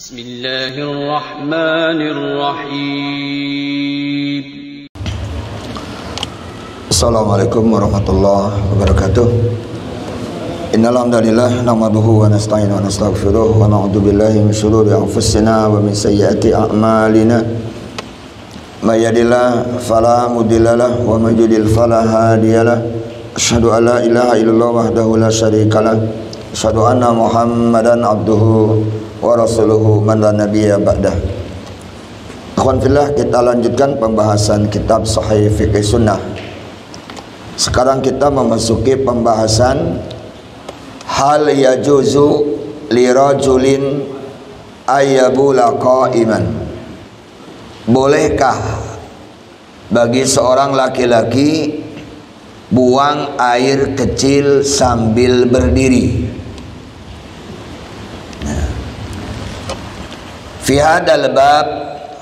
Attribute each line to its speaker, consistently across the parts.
Speaker 1: Bismillahirrahmanirrahim.
Speaker 2: Assalamualaikum warahmatullahi wabarakatuh. Innal hamdalillah nahmaduhu wa nasta'inu wa nastaghfiruh wa na'udzu billahi min shururi anfusina wa min sayyiati a'malina. May yahdihillahu fala mudhillalah wa may yudlil fala hadiyalah. Asyhadu an la ilaha illallah wahdahu la syarikalah. Asyhadu anna Muhammadan abduhu wa rasuluhu man la nabiyya ba'dah. Akhwan fillah, kita lanjutkan pembahasan kitab Sahih Fiqh Sunnah. Sekarang kita memasuki pembahasan hal yajuzu li rajulin ayyabula qa'iman. Bolehkah bagi seorang laki-laki buang air kecil sambil berdiri? Fi hadzal bab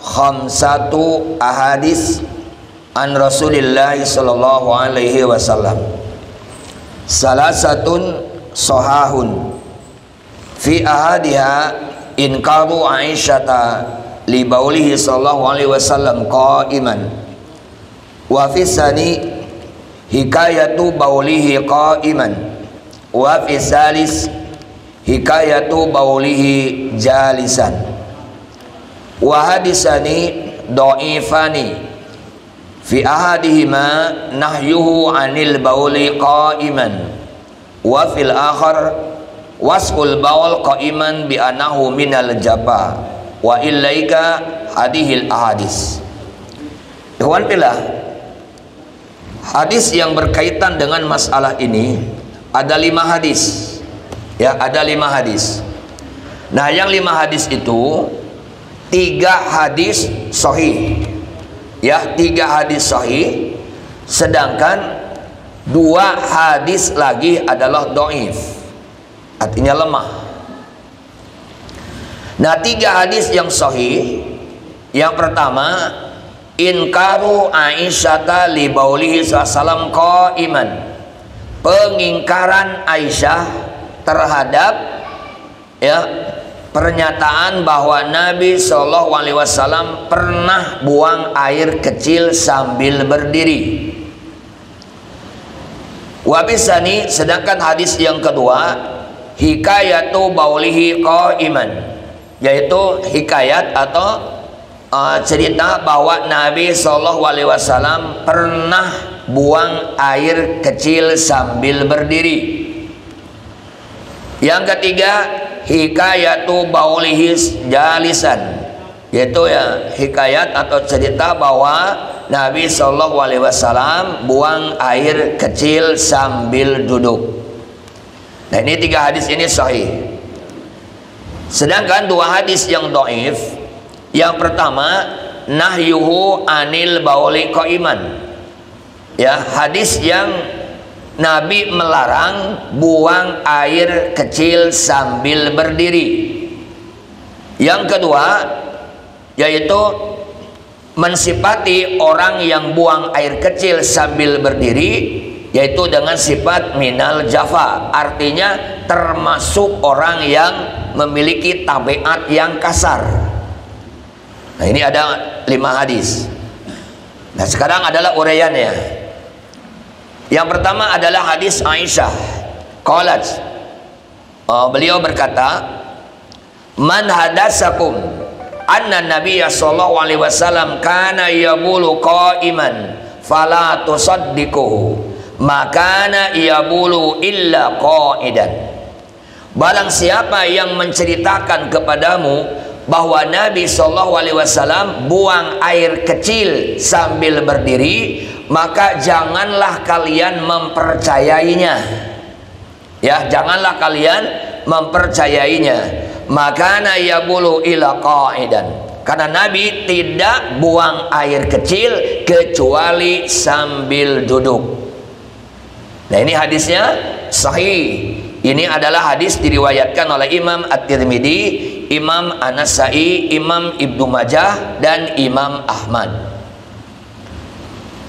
Speaker 2: khamsatu ahadits an Rasulillah sallallahu alaihi wasallam. Salasatun sahahun fi ahadiha inkaru Aisyata li baulihi sallallahu alaihi wasallam qa'iman wa fi sani hikayatu baulihi qa'iman wa fi salis hikayatu baulihi jalisan. Wa hadisani dhaifani fi ahadihima nahyuhu anil bauli qa'iman wa fil akhar wasful baul qa'iman bi annahu minal jaba wa ilaika hadihil ahadis. Ikhwan fillah, hadis yang berkaitan dengan masalah ini ada 5 hadis. Ya, ada 5 hadis. Nah, yang 5 hadis itu 3 hadis sahih, ya, 3 hadis sahih, sedangkan 2 hadis lagi adalah dhaif, artinya lemah. Nah, 3 hadis yang sahih, yang pertama inkaru Aisyata li baulihi sallallahu qa'iman, pengingkaran Aisyah terhadap, ya, pernyataan bahwa Nabi SAW pernah buang air kecil sambil berdiri. Wabisani, sedangkan hadis yang kedua hikayatu baulihi qa'iman, yaitu hikayat atau cerita bahwa Nabi SAW pernah buang air kecil sambil berdiri. Yang ketiga hikayatu baulihi jalisan, yaitu, ya, hikayat atau cerita bahwa Nabi SAW buang air kecil sambil duduk. Nah, ini 3 hadis ini sahih. Sedangkan 2 hadis yang dhaif, yang pertama nahyuhu anil bauli qa'iman, ya, hadis yang Nabi melarang buang air kecil sambil berdiri. Yang kedua yaitu mensifati orang yang buang air kecil sambil berdiri, yaitu dengan sifat minal jafa, artinya termasuk orang yang memiliki tabiat yang kasar. Nah, ini ada 5 hadis. Nah, sekarang adalah uraiannya. Yang pertama adalah hadis Aisyah. Qalat, beliau berkata, man hadasakum anna nabiyya sallallahu alaihi wasallam kana yabulu qa'iman fala tusaddiquhu makana yabulu illa qa'idan. Barang siapa yang menceritakan kepadamu bahwa Nabi sallallahu alaihi wasallam buang air kecil sambil berdiri, maka janganlah kalian mempercayainya. Ya, janganlah kalian mempercayainya. Makana yabulu ila qa'idan, karena Nabi tidak buang air kecil kecuali sambil duduk. Nah, ini hadisnya sahih. Ini adalah hadis diriwayatkan oleh Imam At-Tirmidzi, Imam An-Nasai, Imam Ibnu Majah, dan Imam Ahmad.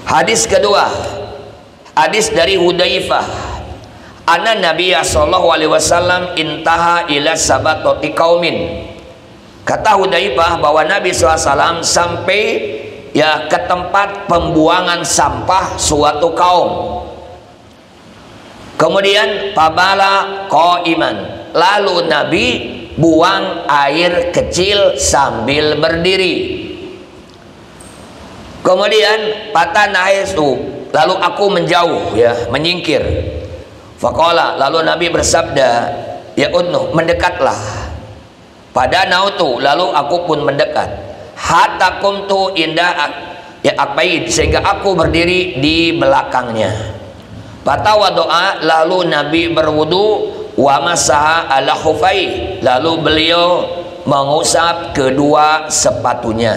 Speaker 2: Hadis kedua, hadis dari Hudzaifah, anna Nabiya sallallahu alaihi wasallam intaha ila sabatoti qaumin
Speaker 1: Kata Hudzaifah bahwa Nabi SAW sampai ya ke tempat pembuangan sampah suatu kaum. Kemudian fabala qaiman, lalu Nabi buang air kecil sambil berdiri. Kemudian patanaisu, lalu aku menjauh, ya, menyingkir. Faqala, lalu Nabi bersabda, ya unnu, mendekatlah. Pada nautu, lalu aku pun mendekat. Hatta kumtu indah ya akbaid, sehingga aku berdiri di belakangnya. Fatawa doa, lalu Nabi berwudu, wa masaha ala khufai, lalu beliau mengusap kedua sepatunya.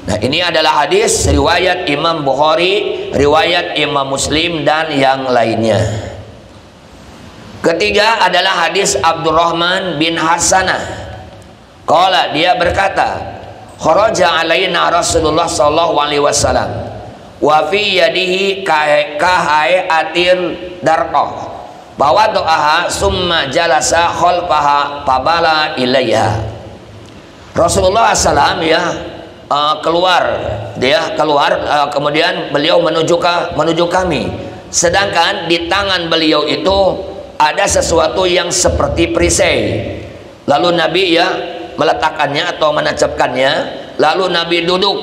Speaker 1: Nah, ini adalah hadis riwayat Imam Bukhari, riwayat Imam Muslim, dan yang lainnya. Ketiga adalah hadis Abdurrahman bin Hasanah. Qala, dia berkata, kharaja alaina Rasulullah sallallahu alaihi wasallam wa fi yadihi kahai'atir darqah, bawa doaha summa jalasa khalfaha fabala ilaiha. Rasulullah SAW keluar, kemudian beliau menuju kami, sedangkan di tangan beliau itu ada sesuatu yang seperti perisai. Lalu Nabi meletakkannya atau menancapkannya, lalu Nabi duduk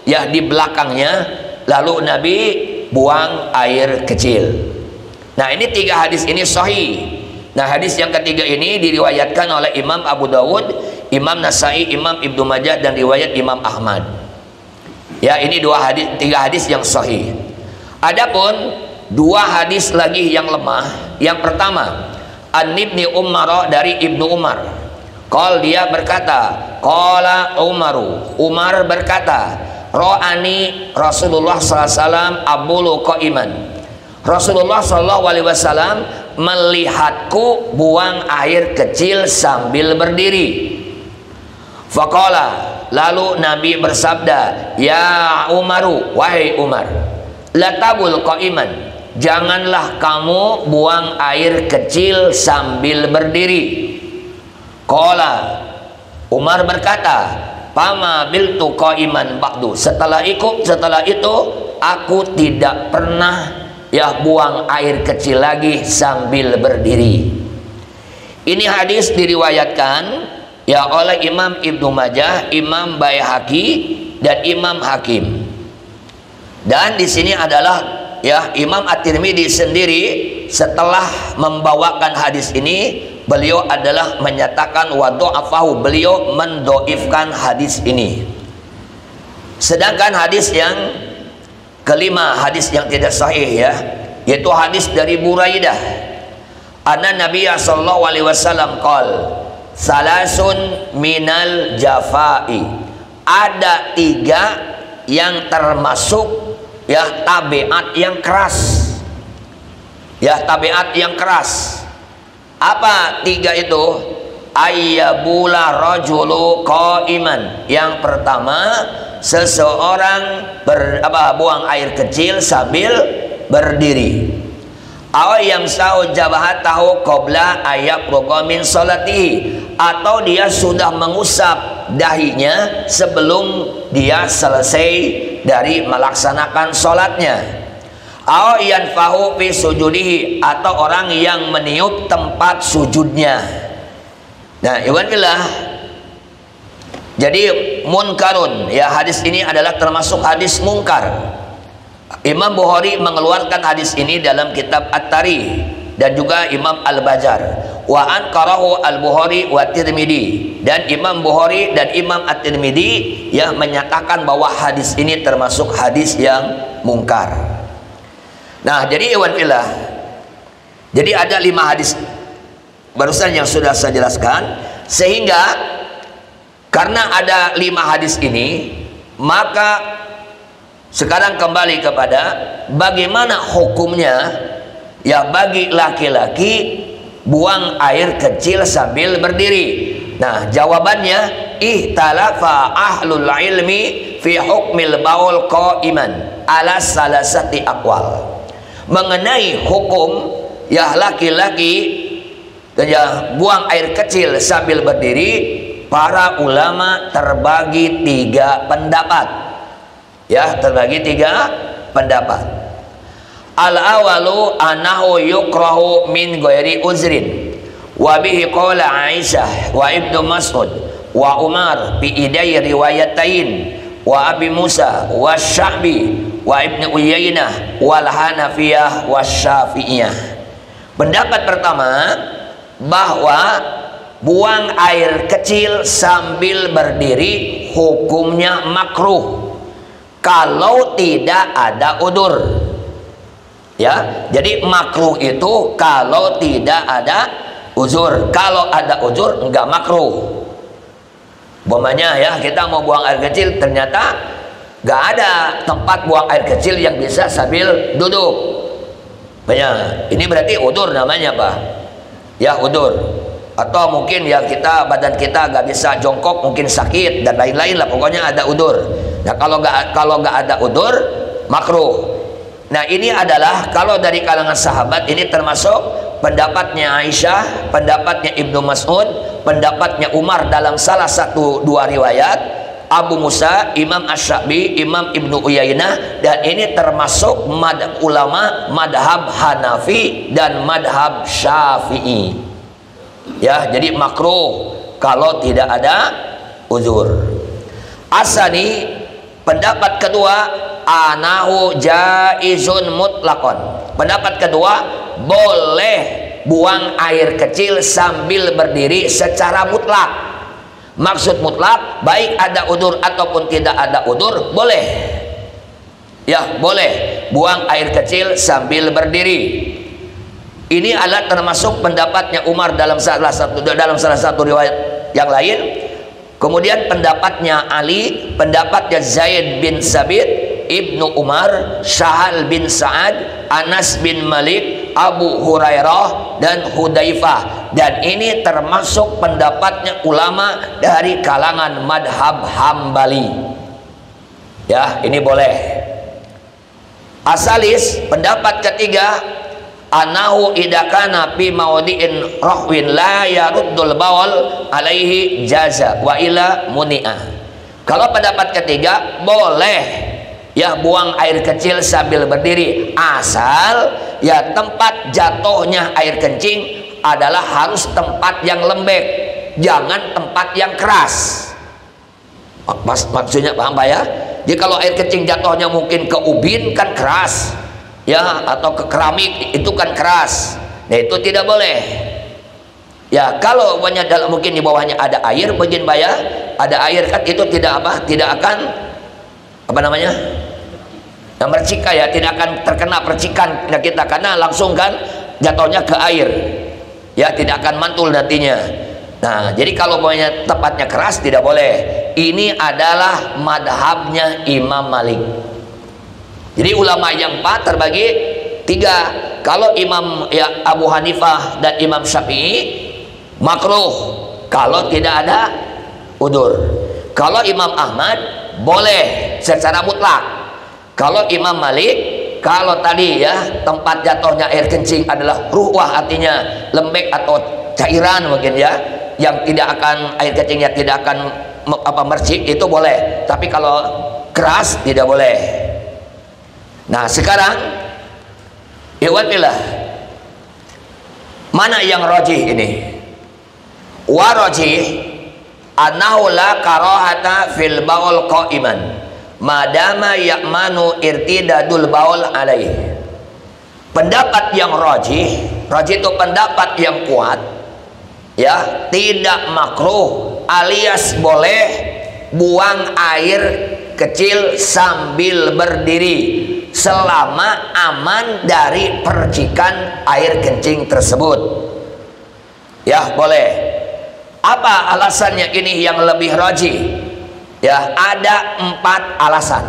Speaker 1: di belakangnya, lalu Nabi buang air kecil. Nah, ini tiga hadis ini sahih. Nah, hadis yang ketiga ini diriwayatkan oleh Imam Abu Dawud, Imam Nasai, Imam Ibnu Majah, dan riwayat Imam Ahmad. Ya, ini tiga hadis yang sahih. Adapun dua hadis lagi yang lemah. Yang pertama, An Ibni Umar, dari Ibnu Umar. Dia berkata, qala Umaru, Umar berkata, ro'ani Rasulullah SAW abulu qaiman, Rasulullah SAW melihatku buang air kecil sambil berdiri. Faqala, lalu Nabi bersabda, ya Umaru, wahai Umar, latabul qaiman, janganlah kamu buang air kecil sambil berdiri. Qala, Umar berkata, pama biltu qaiman ba'du, setelah itu aku tidak pernah buang air kecil lagi sambil berdiri. Ini hadis diriwayatkan oleh Imam Ibnu Majah, Imam Baihaqi, dan Imam Hakim. Dan di sini adalah Imam At-Tirmidzi sendiri setelah membawakan hadis ini, beliau adalah menyatakan wadu'afahu, beliau mendoifkan hadis ini. Sedangkan hadis yang kelima, hadis yang tidak sahih, yaitu hadis dari Buraidah, anna Nabiya sallallahu alaihi wasallam qol, salasun minal jafai, ada tiga yang termasuk tabiat yang keras. Tabiat yang keras. Apa tiga itu? Ayyabula rajulu qaiman. Yang pertama, seseorang buang air kecil sambil berdiri. Aw yamsau jabhatahu qabla ayabruqa min salatihi, atau dia sudah mengusap dahinya sebelum dia selesai dari melaksanakan sholatnya. Aw yanfahu fi sujudihi, atau orang yang meniup tempat sujudnya. Nah, iwanillah, jadi munkarun, hadis ini adalah termasuk hadis munkar. Imam Bukhari mengeluarkan hadis ini dalam kitab At-Tarikh, dan juga Imam Al-Bajar. Wa anqarahu Al-Bukhari wa Tirmidzi, dan Imam Bukhari dan Imam At-Tirmidzi menyatakan bahwa hadis ini termasuk hadis yang mungkar. Nah, jadi jadi ada 5 hadis barusan yang sudah saya jelaskan, sehingga karena ada 5 hadis ini, maka sekarang kembali kepada bagaimana hukumnya bagi laki-laki buang air kecil sambil berdiri. Nah, jawabannya, ihtalafa ahlul ilmi fi hukmil baul qaiman ala salasati aqwal. Mengenai hukum laki-laki buang air kecil sambil berdiri, para ulama terbagi 3 pendapat. Ya, terbagi 3 pendapat. Al-awalu anahu yukrahu min ghairi uzrin. Wa bihi qala Aisyah wa Ibnu Mas'ud wa Umar bi idai riwayatain wa Abi Musa wa Sya'bi wa Ibnu Uyainah wal Hanafiyah wa Syafi'iyah. Pendapat pertama, bahwa buang air kecil sambil berdiri hukumnya makruh kalau tidak ada udur. Ya, jadi makruh itu kalau tidak ada uzur. Kalau ada uzur enggak makruh. Umpamanya ya, kita mau buang air kecil, ternyata enggak ada tempat buang air kecil yang bisa sambil duduk. Ya, ini berarti udur namanya, Pak. Ya, udur. Atau mungkin ya badan kita enggak bisa jongkok, mungkin sakit dan lain-lain lah, pokoknya ada udur. Nah, kalau enggak ada udur makruh. Nah, ini adalah kalau dari kalangan sahabat, ini termasuk pendapatnya Aisyah, pendapatnya Ibnu Mas'ud, pendapatnya Umar dalam salah satu 2 riwayat, Abu Musa, Imam Asy-Sya'bi, Imam Ibnu Uyainah, dan ini termasuk ulama madhab Hanafi dan madhab Syafi'i. Ya, jadi makruh kalau tidak ada uzur. Asani, pendapat kedua, anahu jaizun mutlakon. Pendapat kedua, boleh buang air kecil sambil berdiri secara mutlak. Maksud mutlak, baik ada udur ataupun tidak ada udur, boleh. Ya, boleh buang air kecil sambil berdiri. Ini adalah termasuk pendapatnya Umar dalam salah satu riwayat yang lain. Kemudian pendapatnya Ali, pendapatnya Zaid bin Sabit, Ibnu Umar, Sahal bin Sa'ad, Anas bin Malik, Abu Hurairah, dan Hudzaifah. Dan ini termasuk pendapatnya ulama dari kalangan madhab Hambali. Ya, ini boleh. Asalis, pendapat ketiga, anahu idakana fi mawdi'in rahwin la yaruddul bawl alaihi jaza wa ila muni'ah. Kalau pendapat ketiga, boleh ya buang air kecil sambil berdiri, asal ya tempat jatuhnya air kencing adalah harus tempat yang lembek, jangan tempat yang keras. Maksudnya paham Pak ya? Jadi kalau air kencing jatuhnya mungkin ke ubin kan keras, ya, atau ke keramik itu kan keras. Nah, itu tidak boleh. Ya, kalau mungkin di bawahnya ada air, begini Pak ya, ada air kan itu tidak akan mercika ya, tidak akan terkena percikan kita karena langsung kan jatuhnya ke air, ya, tidak akan mantul nantinya. Nah, jadi kalau pokoknya tempatnya keras tidak boleh. Ini adalah madhabnya Imam Malik. Jadi ulama yang 4 terbagi 3. Kalau Imam ya Abu Hanifah dan Imam Syafi'i makruh kalau tidak ada udur. Kalau Imam Ahmad boleh secara mutlak. Kalau Imam Malik, kalau tadi ya tempat jatuhnya air kencing adalah ruwah, artinya lembek atau cairan mungkin ya, yang tidak akan air kencingnya tidak akan mercik, itu boleh. Tapi kalau keras tidak boleh. Nah, sekarang ikhwatillah, mana yang rajih ini? Wa rajih annahu la karahata fil baul qa'iman madama ya'manu irtidadul baul alaih. Pendapat yang rajih itu pendapat yang kuat, ya, tidak makruh alias boleh buang air kecil sambil berdiri selama aman dari percikan air kencing tersebut. Ya, boleh. Apa alasannya ini yang lebih rajih? Ya, ada 4 alasan.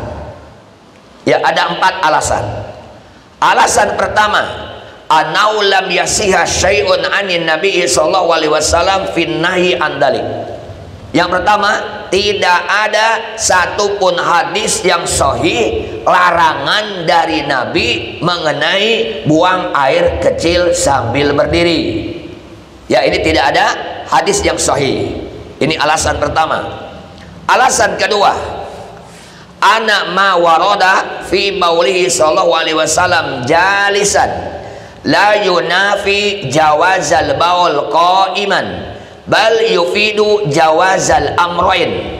Speaker 1: Ya, ada 4 alasan. Alasan pertama, anau lam yasiha syai'un anin nabi sallallahu alaihi wasallam fin nahi an dalik. Yang pertama, tidak ada satupun hadis yang sahih larangan dari Nabi mengenai buang air kecil sambil berdiri. Ya, ini tidak ada hadis yang sahih. Ini alasan pertama. Alasan kedua, ana ma warada fi baulihi sallallahu alaihi wasallam jalisan la yunafi jawazal baul qa'iman bal yufidu jawazal amrain.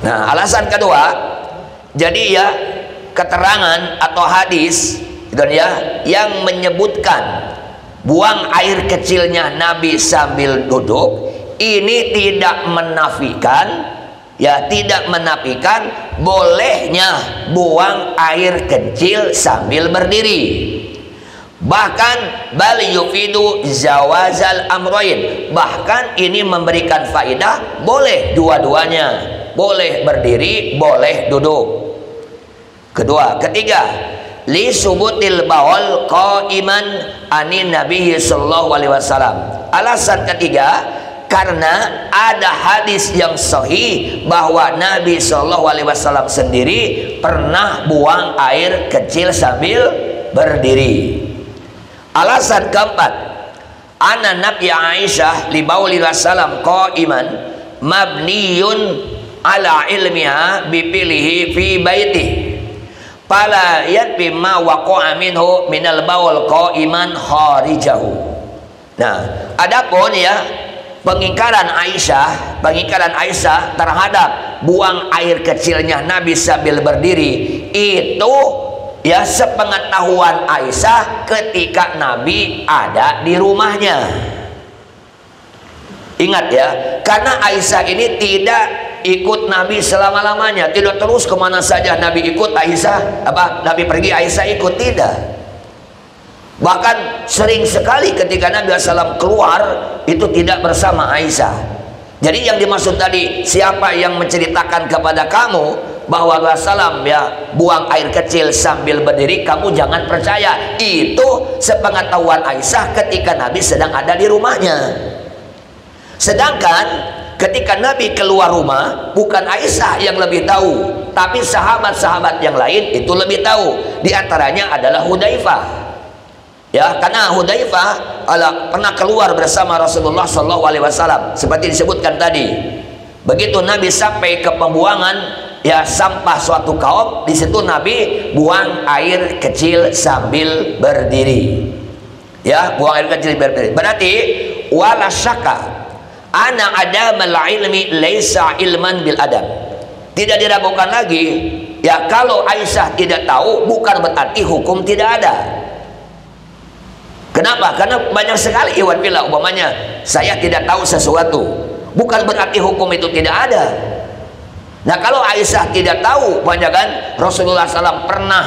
Speaker 1: Nah, alasan kedua, jadi ya keterangan atau hadis gitu ya yang menyebutkan buang air kecilnya Nabi sambil duduk ini tidak menafikan bolehnya buang air kecil sambil berdiri. Bahkan bal yufidu zawazal amrain, bahkan ini memberikan faidah boleh dua-duanya, boleh berdiri, boleh duduk. Ketiga, li subutil baul qaiman anin nabi sallallahu alaihi wasallam. Alasan ketiga, karena ada hadis yang sahih bahwa Nabi sallallahu alaihi wasallam sendiri pernah buang air kecil sambil berdiri. Alasan keempat, anna nabi Aisyah li bauli wasallam qaiman mabniyun ala ilmiha bipilihi fi baitihi fala yadbi ma waqa'a minhu minal baul qaiman kharijahu. Nah, adapun ya pengingkaran Aisyah terhadap buang air kecilnya Nabi sambil berdiri itu ya sepengetahuan Aisyah ketika Nabi ada di rumahnya. Ingat ya, karena Aisyah ini tidak ikut Nabi selama-lamanya, tidak terus kemana saja Nabi ikut Aisyah, Nabi pergi Aisyah ikut, tidak. Bahkan sering sekali ketika Nabi SAW keluar itu tidak bersama Aisyah. Jadi yang dimaksud tadi, siapa yang menceritakan kepada kamu bahwa Rasulullah ya buang air kecil sambil berdiri, kamu jangan percaya. Itu sepengetahuan Aisyah ketika Nabi sedang ada di rumahnya. Sedangkan ketika Nabi keluar rumah, bukan Aisyah yang lebih tahu, tapi sahabat-sahabat yang lain itu lebih tahu. Di antaranya adalah Hudzaifah. Ya, karena Hudzaifah pernah keluar bersama Rasulullah SAW, seperti disebutkan tadi. Begitu Nabi sampai ke pembuangan ya sampah suatu kaum, di situ Nabi buang air kecil sambil berdiri. Ya, buang air kecil berdiri. Berarti wala syakka ana adamal ilmi laisa ilman bil adab. Tidak diragukan lagi ya, kalau Aisyah tidak tahu bukan berarti hukum tidak ada. Kenapa? Karena banyak sekali iwan bila umpamanya saya tidak tahu sesuatu, bukan berarti hukum itu tidak ada. Nah, kalau Aisyah tidak tahu banyak kan Rasulullah SAW pernah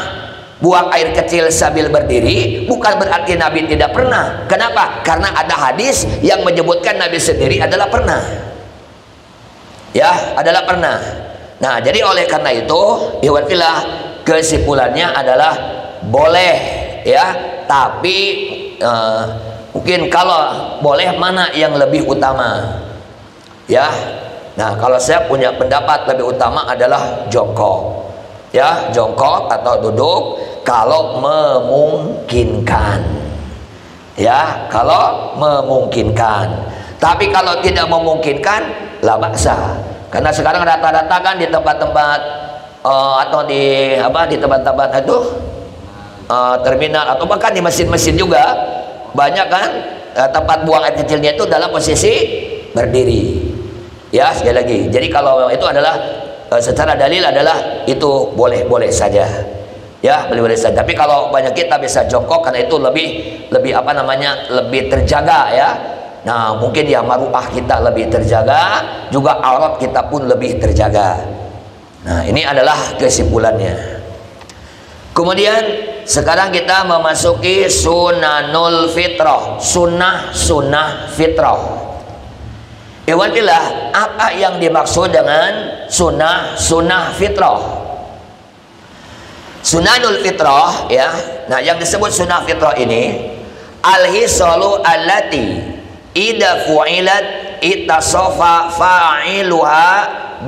Speaker 1: buang air kecil sambil berdiri, bukan berarti Nabi tidak pernah. Kenapa? Karena ada hadis yang menyebutkan Nabi sendiri adalah pernah. Ya, adalah pernah. Nah, jadi oleh karena itu iwan bila kesimpulannya adalah boleh ya, tapi mungkin kalau boleh mana yang lebih utama ya. Nah, kalau saya punya pendapat lebih utama adalah jongkok ya, jongkok atau duduk kalau memungkinkan ya, kalau memungkinkan. Tapi kalau tidak memungkinkan la baksa, karena sekarang rata-rata kan di tempat-tempat atau di tempat-tempat itu terminal atau bahkan di mesin-mesin juga banyak kan tempat buang air kecilnya itu dalam posisi berdiri ya. Sekali lagi, jadi kalau itu adalah secara dalil adalah itu boleh saja ya, boleh saja. Tapi kalau banyak kita bisa jongkok karena itu lebih lebih terjaga ya. Nah, mungkin ya maruah kita lebih terjaga, juga aurat kita pun lebih terjaga. Nah, ini adalah kesimpulannya. Kemudian sekarang kita memasuki sunanul fitrah, sunnah fitrah. Ikhwatillah, apa yang dimaksud dengan sunnah fitrah? Sunanul fitrah ya. Nah, yang disebut sunnah fitrah ini al-hisalu allati idza fu'ilat itasafa fa'iluha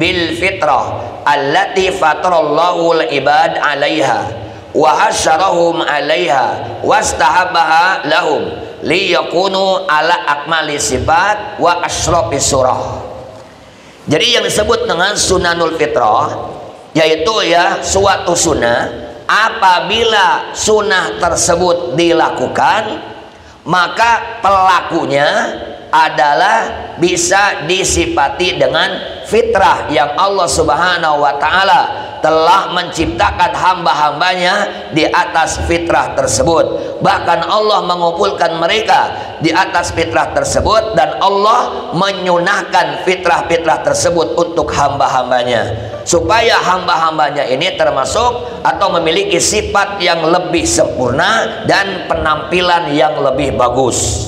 Speaker 1: bil fitrah allati fatarallahu al-ibad 'alaiha wa hasyarahum 'alaiha wastahabbaha lahum liyakunu ala akmali sifat wa asyrafis surah. Jadi yang disebut dengan sunanul fitrah yaitu ya suatu sunnah, apabila sunnah tersebut dilakukan maka pelakunya adalah bisa disifati dengan fitrah yang Allah Subhanahu wa taala telah menciptakan hamba-hambanya di atas fitrah tersebut. Bahkan Allah mengumpulkan mereka di atas fitrah tersebut, dan Allah menyunahkan fitrah-fitrah tersebut untuk hamba-hambanya, supaya hamba-hambanya ini termasuk atau memiliki sifat yang lebih sempurna dan penampilan yang lebih bagus.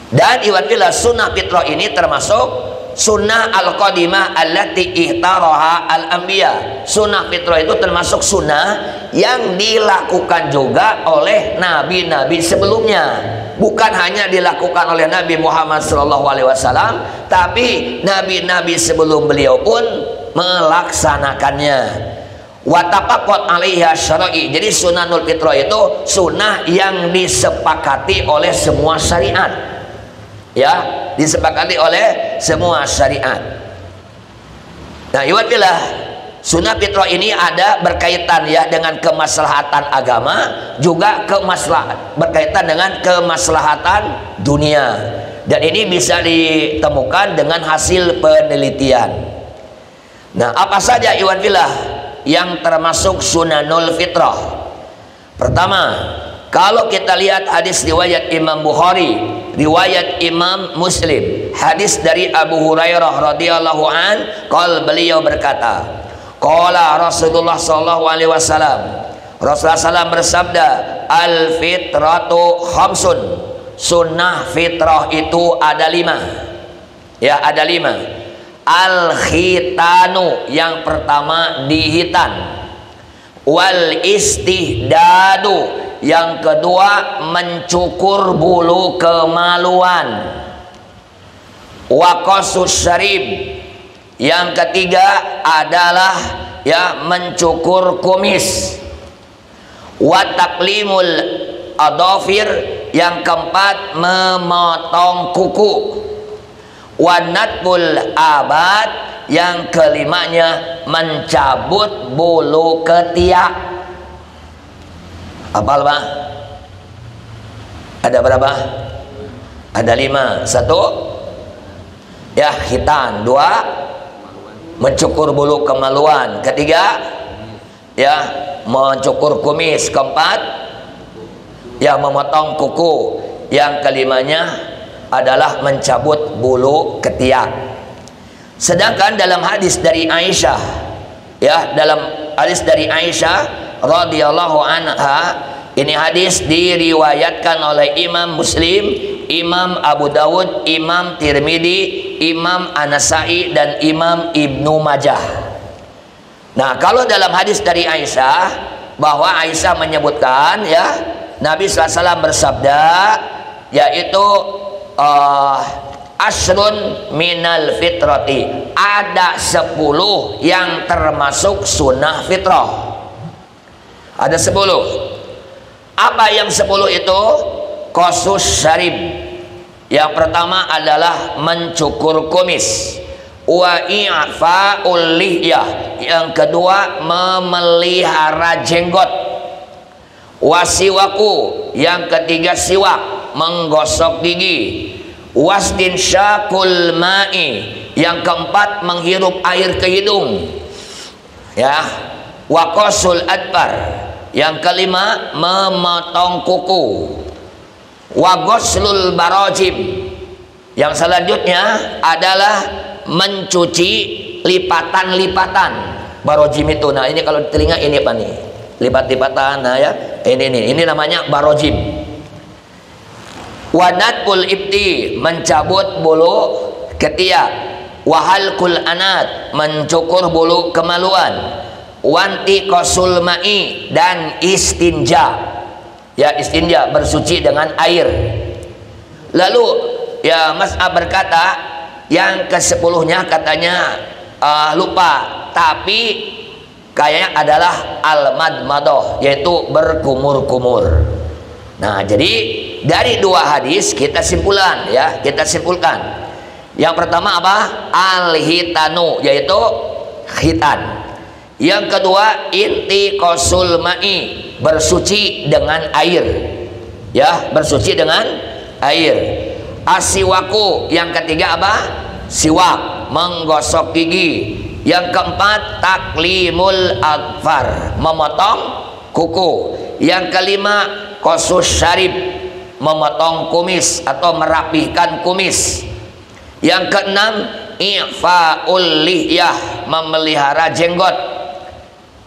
Speaker 1: Dan iwatilah sunnah fitrah ini termasuk sunnah al-qadimah allati ihtaraha al-anbiya. Sunnah fitrah itu termasuk sunnah yang dilakukan juga oleh nabi-nabi sebelumnya. Bukan hanya dilakukan oleh Nabi Muhammad SAW, tapi nabi-nabi sebelum beliau pun melaksanakannya. Watafaqat 'alaiha syara'i. Jadi sunnahul fitrah itu sunnah yang disepakati oleh semua syariat. Ya, disepakati oleh semua syariat. Nah, iwatilah sunnah fitrah ini ada berkaitan ya dengan kemaslahatan agama, juga berkaitan dengan kemaslahatan dunia. Dan ini bisa ditemukan dengan hasil penelitian. Nah, apa saja iwatilah yang termasuk sunnahul fitrah? Pertama, kalau kita lihat hadis riwayat Imam Bukhari, riwayat Imam Muslim, hadis dari Abu Hurairah radhiyallahu an, beliau berkata, qala Rasulullah sallallahu alaihi wasallam, Rasulullah SAW bersabda, al fitratu khamsun, sunnah fitrah itu ada 5. Ya, ada 5. Al khitanu, yang pertama dihitan. Wal istihdadu, yang kedua mencukur bulu kemaluan. Waqasus syarib, yang ketiga adalah ya mencukur kumis. Wataklimul adofir, yang keempat memotong kuku. Wanatbul abad, yang kelimanya mencabut bulu ketiak. Hafal Pak? Ada berapa? Ada 5. 1 ya khitan, 2 mencukur bulu kemaluan, 3 ya mencukur kumis, 4 ya memotong kuku, yang kelimanya adalah mencabut bulu ketiak. Sedangkan dalam hadis dari Aisyah, ya dalam hadis dari Aisyah radhiyallahu anha, ini hadis diriwayatkan oleh Imam Muslim, Imam Abu Dawud, Imam Tirmidzi, Imam An-Nasai, dan Imam Ibnu Majah. Nah, kalau dalam hadis dari Aisyah, bahwa Aisyah menyebutkan ya Nabi SAW bersabda, yaitu asrun minal fitrati, ada 10 yang termasuk sunnah fitrah. Ada 10. Apa yang 10 itu? Qasus syarib, yang pertama adalah mencukur kumis. Wa i'fa'ul lihyah, yang kedua memelihara jenggot. Wasiwaku, yang ketiga siwak, menggosok gigi. Wastinsyaqul ma'i, yang keempat menghirup air ke hidung. Ya. Waqasul adbar, yang kelima memotong kuku. Wagoslul barajim, yang selanjutnya adalah mencuci lipatan-lipatan. Barojim itu, nah ini kalau di telinga ini apa nih? Lipat-lipatan, nah ya ini namanya barojim. Wanatpul ibti, mencabut bulu ketiak. Wahalkul anat, mencukur bulu kemaluan. Wanti kosul ma'i, dan istinja, ya istinja bersuci dengan air. Lalu ya Mas A berkata yang ke-10-nya katanya lupa, tapi kayaknya adalah al-madmadah, yaitu berkumur-kumur. Nah, jadi dari dua hadis kita simpulkan ya, kita simpulkan. Yang pertama apa? Al-hitanu, yaitu khitan. Yang kedua intiqasul ma'i, bersuci dengan air. Ya, bersuci dengan air. Asiwaku, yang ketiga apa? Siwak, menggosok gigi. Yang keempat taklimul adfar, memotong kuku. Yang kelima qasus syarib, memotong kumis atau merapihkan kumis. Yang keenam i'fa'ul lihyah, memelihara jenggot.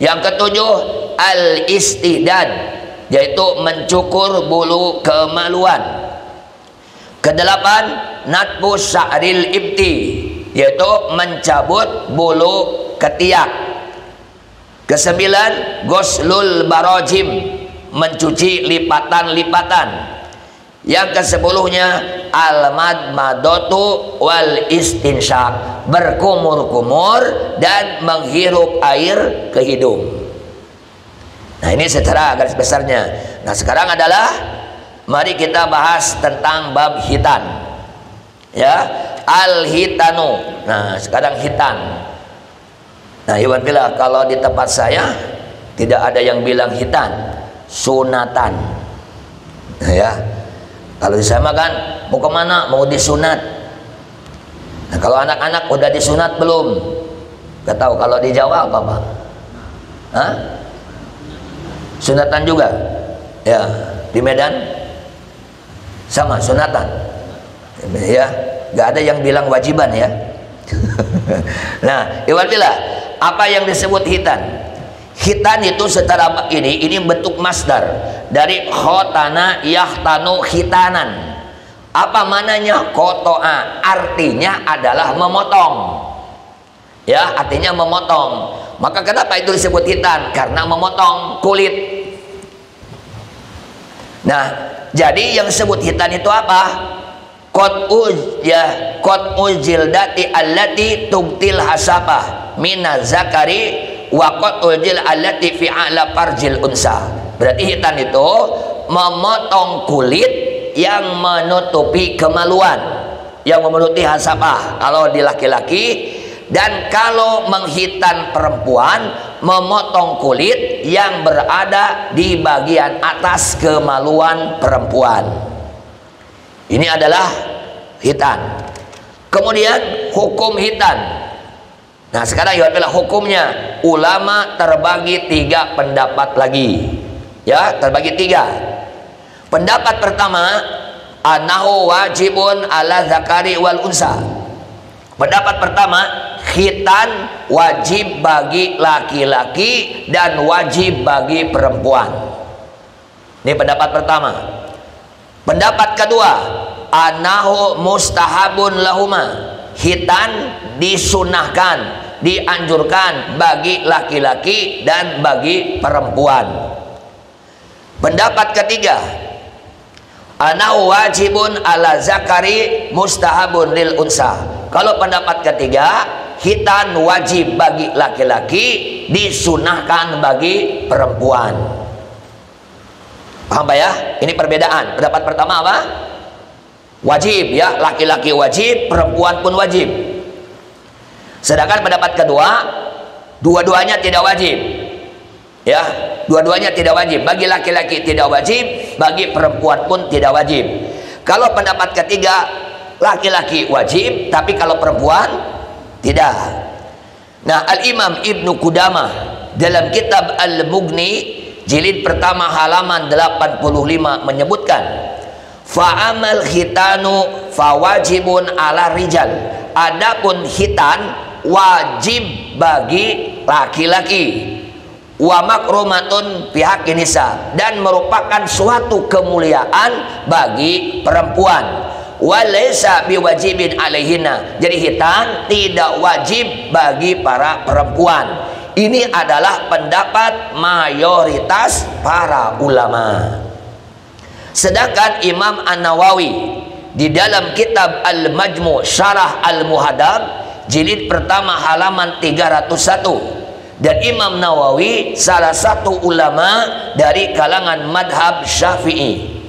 Speaker 1: Yang ketujuh al-istihdad, yaitu mencukur bulu kemaluan. Kedelapan natbu sya'ril ibti, yaitu mencabut bulu ketiak. Kesembilan ghuslul barajim, mencuci lipatan-lipatan. Yang kesepuluhnya al-madmadatu wal istinsyak, berkumur-kumur dan menghirup air ke hidung. Nah, ini secara garis besarnya. Nah, sekarang adalah mari kita bahas tentang bab hitan. Ya, al-hitanu. Nah, sekarang hitan. Nah, Iwan bilang kalau di tempat saya tidak ada yang bilang hitan, sunatan. Nah, ya. Kalau di sana kan mau kemana? Mau disunat. Nah, kalau anak-anak udah disunat belum? Gak tahu. Kalau di Jawa apa Pak? Hah? Sunatan juga? Ya. Di Medan sama sunatan. Ya. Gak ada yang bilang wajiban ya. Nah, Iwan bilang apa yang disebut hitan? Hitan itu secara ini bentuk masdar dari khotana yahtanu khitanan. Apa mananya? Kotoa, artinya adalah memotong. Ya, artinya memotong. Maka kenapa itu disebut hitan? Karena memotong kulit. Nah, jadi yang disebut hitan itu apa? Qat'u jildati allati tubtil hasabah minaz zakari wa qat'ul jil allati fi a'la farjil unsa. Berarti hitan itu memotong kulit yang menutupi kemaluan, yang menutupi hasabah kalau di laki-laki, dan kalau menghitan perempuan memotong kulit yang berada di bagian atas kemaluan perempuan. Ini adalah hitan. Kemudian hukum hitan. Nah, sekarang ya adalah hukumnya. Ulama terbagi 3 pendapat lagi. Ya, terbagi 3. Pendapat pertama, annahu wajibun ala zakari wal unsa. Pendapat pertama, khitan wajib bagi laki-laki dan wajib bagi perempuan. Ini pendapat pertama. Pendapat kedua, annahu mustahabun lahuma. Khitan disunahkan, dianjurkan bagi laki-laki dan bagi perempuan. Pendapat ketiga, annahu wajibun ala zakari mustahabun lil unsa. Kalau pendapat ketiga, khitan wajib bagi laki-laki, disunahkan bagi perempuan. Paham Pak ya? Ini perbedaan. Pendapat pertama apa? Wajib ya, laki-laki wajib, perempuan pun wajib. Sedangkan pendapat kedua, dua-duanya tidak wajib. Ya, dua-duanya tidak wajib. Bagi laki-laki tidak wajib, bagi perempuan pun tidak wajib. Kalau pendapat ketiga, laki-laki wajib, tapi kalau perempuan tidak. Nah, Al-Imam Ibnu Qudamah dalam kitab Al-Mughni jilid pertama halaman 85 menyebutkan, fa'amal khitanu fawajibun ala rijal. Adapun khitan wajib bagi laki-laki, wa makrumatun pihak nisa, dan merupakan suatu kemuliaan bagi perempuan. Walaysa biwajibin alaihina. Jadi khitan tidak wajib bagi para perempuan. Ini adalah pendapat mayoritas para ulama. Sedangkan Imam An-Nawawi di dalam kitab Al-Majmu' Syarah Al-Muhadab jilid pertama halaman 301, dan Imam Nawawi salah satu ulama dari kalangan madhab Syafi'i,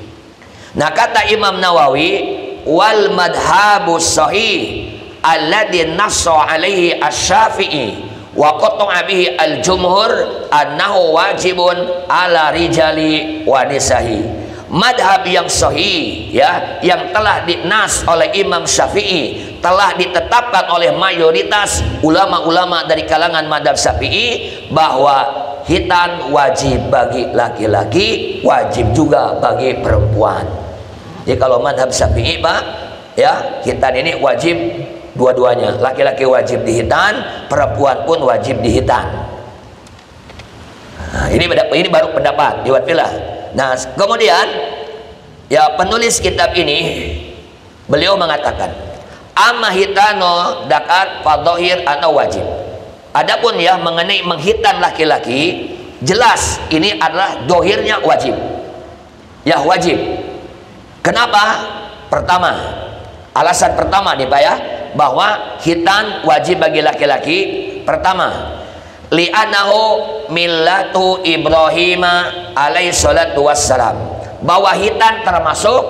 Speaker 1: Nah, kata Imam Nawawi, wal madhabus sahih alladhi nassa alaihi asy-Syafi'i wa qata'a bihi al-jumhur annahu wajibun ala rijali wa nisa'i. Madhab yang sahih, ya, yang telah dinas oleh Imam Syafi'i, telah ditetapkan oleh mayoritas ulama-ulama dari kalangan madhab Syafi'i, bahwa khitan wajib bagi laki-laki, wajib juga bagi perempuan. Jadi kalau madhab Syafi'i, Pak, ya, khitan ini wajib dua-duanya. Laki-laki wajib dihitan, perempuan pun wajib dihitan. Nah, ini baru pendapat diwatilah. Nah, kemudian ya, penulis kitab ini beliau mengatakan, amma hitano dakat fadhahir atau wajib. Adapun ya mengenai menghitan laki-laki, jelas ini adalah dohirnya wajib. Ya, wajib. Kenapa? Pertama, alasan pertama nih Pak ya, bahwa khitan wajib bagi laki-laki. Pertama, li'annahu millatu Ibrahim alaihi salatu wassalam, bahwa khitan termasuk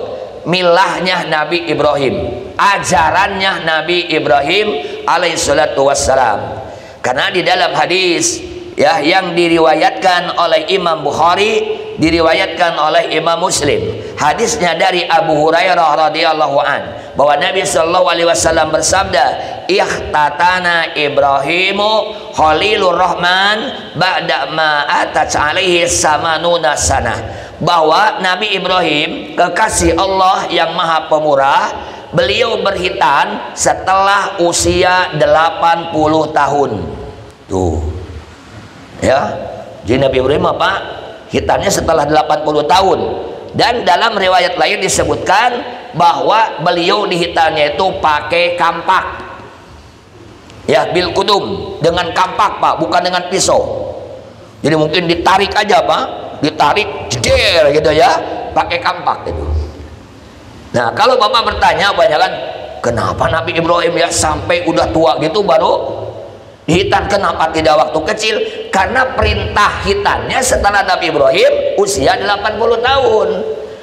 Speaker 1: milahnya Nabi Ibrahim, ajarannya Nabi Ibrahim alaihi salatu wassalam. Karena di dalam hadis ya yang diriwayatkan oleh Imam Bukhari, diriwayatkan oleh Imam Muslim, hadisnya dari Abu Hurairah radhiyallahu an, bahwa Nabi sallallahu alaihi wasallam bersabda, ihtatana Ibrahimu Khalilur Rahman ba'da ma atat alaihi samanuna sanah, bahwa Nabi Ibrahim kekasih Allah yang maha pemurah, beliau berhitan setelah usia 80 tahun. Tuh ya, jadi Nabi Ibrahim apa? Hitannya setelah 80 tahun. Dan dalam riwayat lain disebutkan bahwa beliau dihitannya itu pakai kampak, ya, bil kudum, dengan kampak Pak, bukan dengan pisau. Jadi mungkin ditarik aja Pak, ditarik jeder gitu ya, pakai kampak gitu. Nah, kalau Bapak bertanya banyak kan, kenapa Nabi Ibrahim ya sampai udah tua gitu baru hitan, kenapa tidak waktu kecil? Karena perintah hitannya setelah Nabi Ibrahim usia 80 tahun.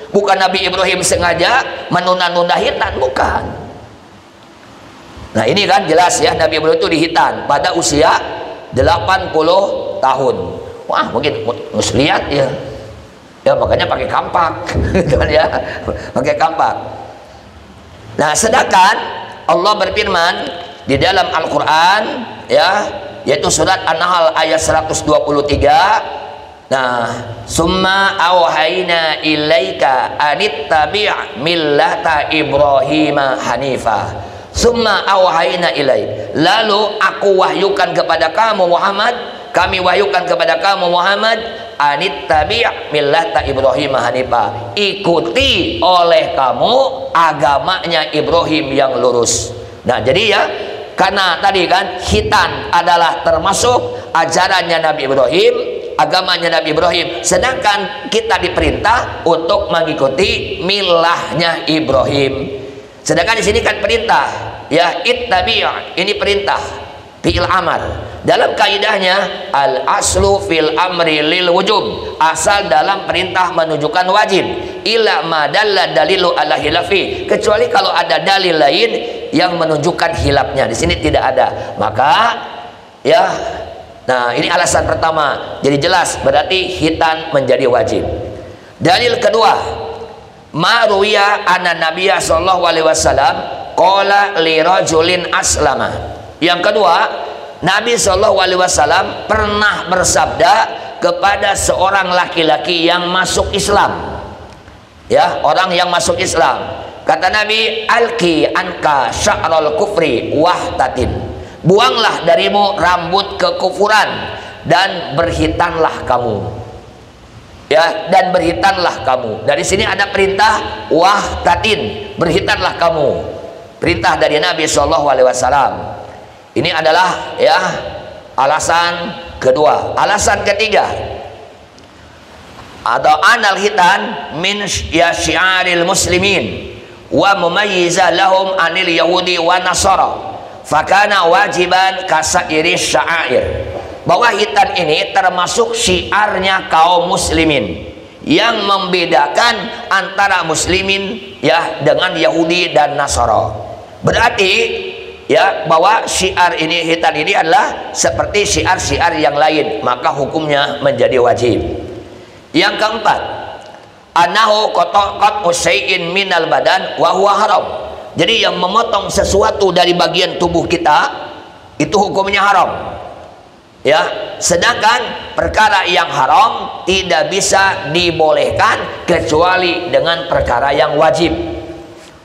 Speaker 1: Bukan Nabi Ibrahim sengaja menunda-nunda hitan, bukan. Nah, ini kan jelas ya, Nabi Ibrahim itu dihitan pada usia 80 tahun. Wah, mungkin muslihat ya. Ya, makanya pakai kampak. Kan ya, pakai kampak. Nah, sedangkan Allah berfirman di dalam Al-Quran ya, yaitu surat An-Nahl ayat 123. Nah, summa awhayna ilaika anittabi' millata Ibrahim hanifa. Summa awhayna ilaik, lalu aku wahyukan kepada kamu Muhammad, kami wahyukan kepada kamu Muhammad, anittabi' millata Ibrahim hanifa, ikuti oleh kamu agamanya Ibrahim yang lurus. Nah, jadi ya, karena tadi kan khitan adalah termasuk ajarannya Nabi Ibrahim, agamanya Nabi Ibrahim, sedangkan kita diperintah untuk mengikuti milahnya Ibrahim. Sedangkan di sini kan perintah, ya, ittabi', ini perintah, fi'il amar. Dalam kaidahnya al aslu fil amri lil wujub, asal dalam perintah menunjukkan wajib, illa ma dalla dalilu ala hilafi, kecuali kalau ada dalil lain yang menunjukkan hilafnya. Di sini tidak ada, maka ya, nah ini alasan pertama. Jadi jelas berarti khitan menjadi wajib. Dalil kedua, ma ruwiya anna nabiyya sallallahu alaihi wasallam qala li rajulin aslama. Yang kedua, Nabi sallallahu alaihi wasallam pernah bersabda kepada seorang laki-laki yang masuk Islam. Ya, orang yang masuk Islam. Kata Nabi, alki anka sya'ral kufri wahtatin, buanglah darimu rambut kekufuran dan berhitanlah kamu. Ya, dan berhitanlah kamu. Dari sini ada perintah wahtatin, berhitanlah kamu. Perintah dari Nabi sallallahu alaihi wasallam. Ini adalah ya alasan kedua. Alasan ketiga, atau anal hitan min ya syiaril muslimin wa mumayyiza lahum anil yahudi wa nasara, fakana wajiban kasairi sya'air, bahwa hitan ini termasuk syiarnya kaum muslimin, yang membedakan antara muslimin ya dengan Yahudi dan Nasara. Berarti ya bahwa syiar ini, hitan ini adalah seperti syiar-syiar yang lain, maka hukumnya menjadi wajib. Yang keempat, annahu qat'u syai'in minal badan wa huwa haram. Jadi yang memotong sesuatu dari bagian tubuh kita itu hukumnya haram. Ya, sedangkan perkara yang haram tidak bisa dibolehkan kecuali dengan perkara yang wajib.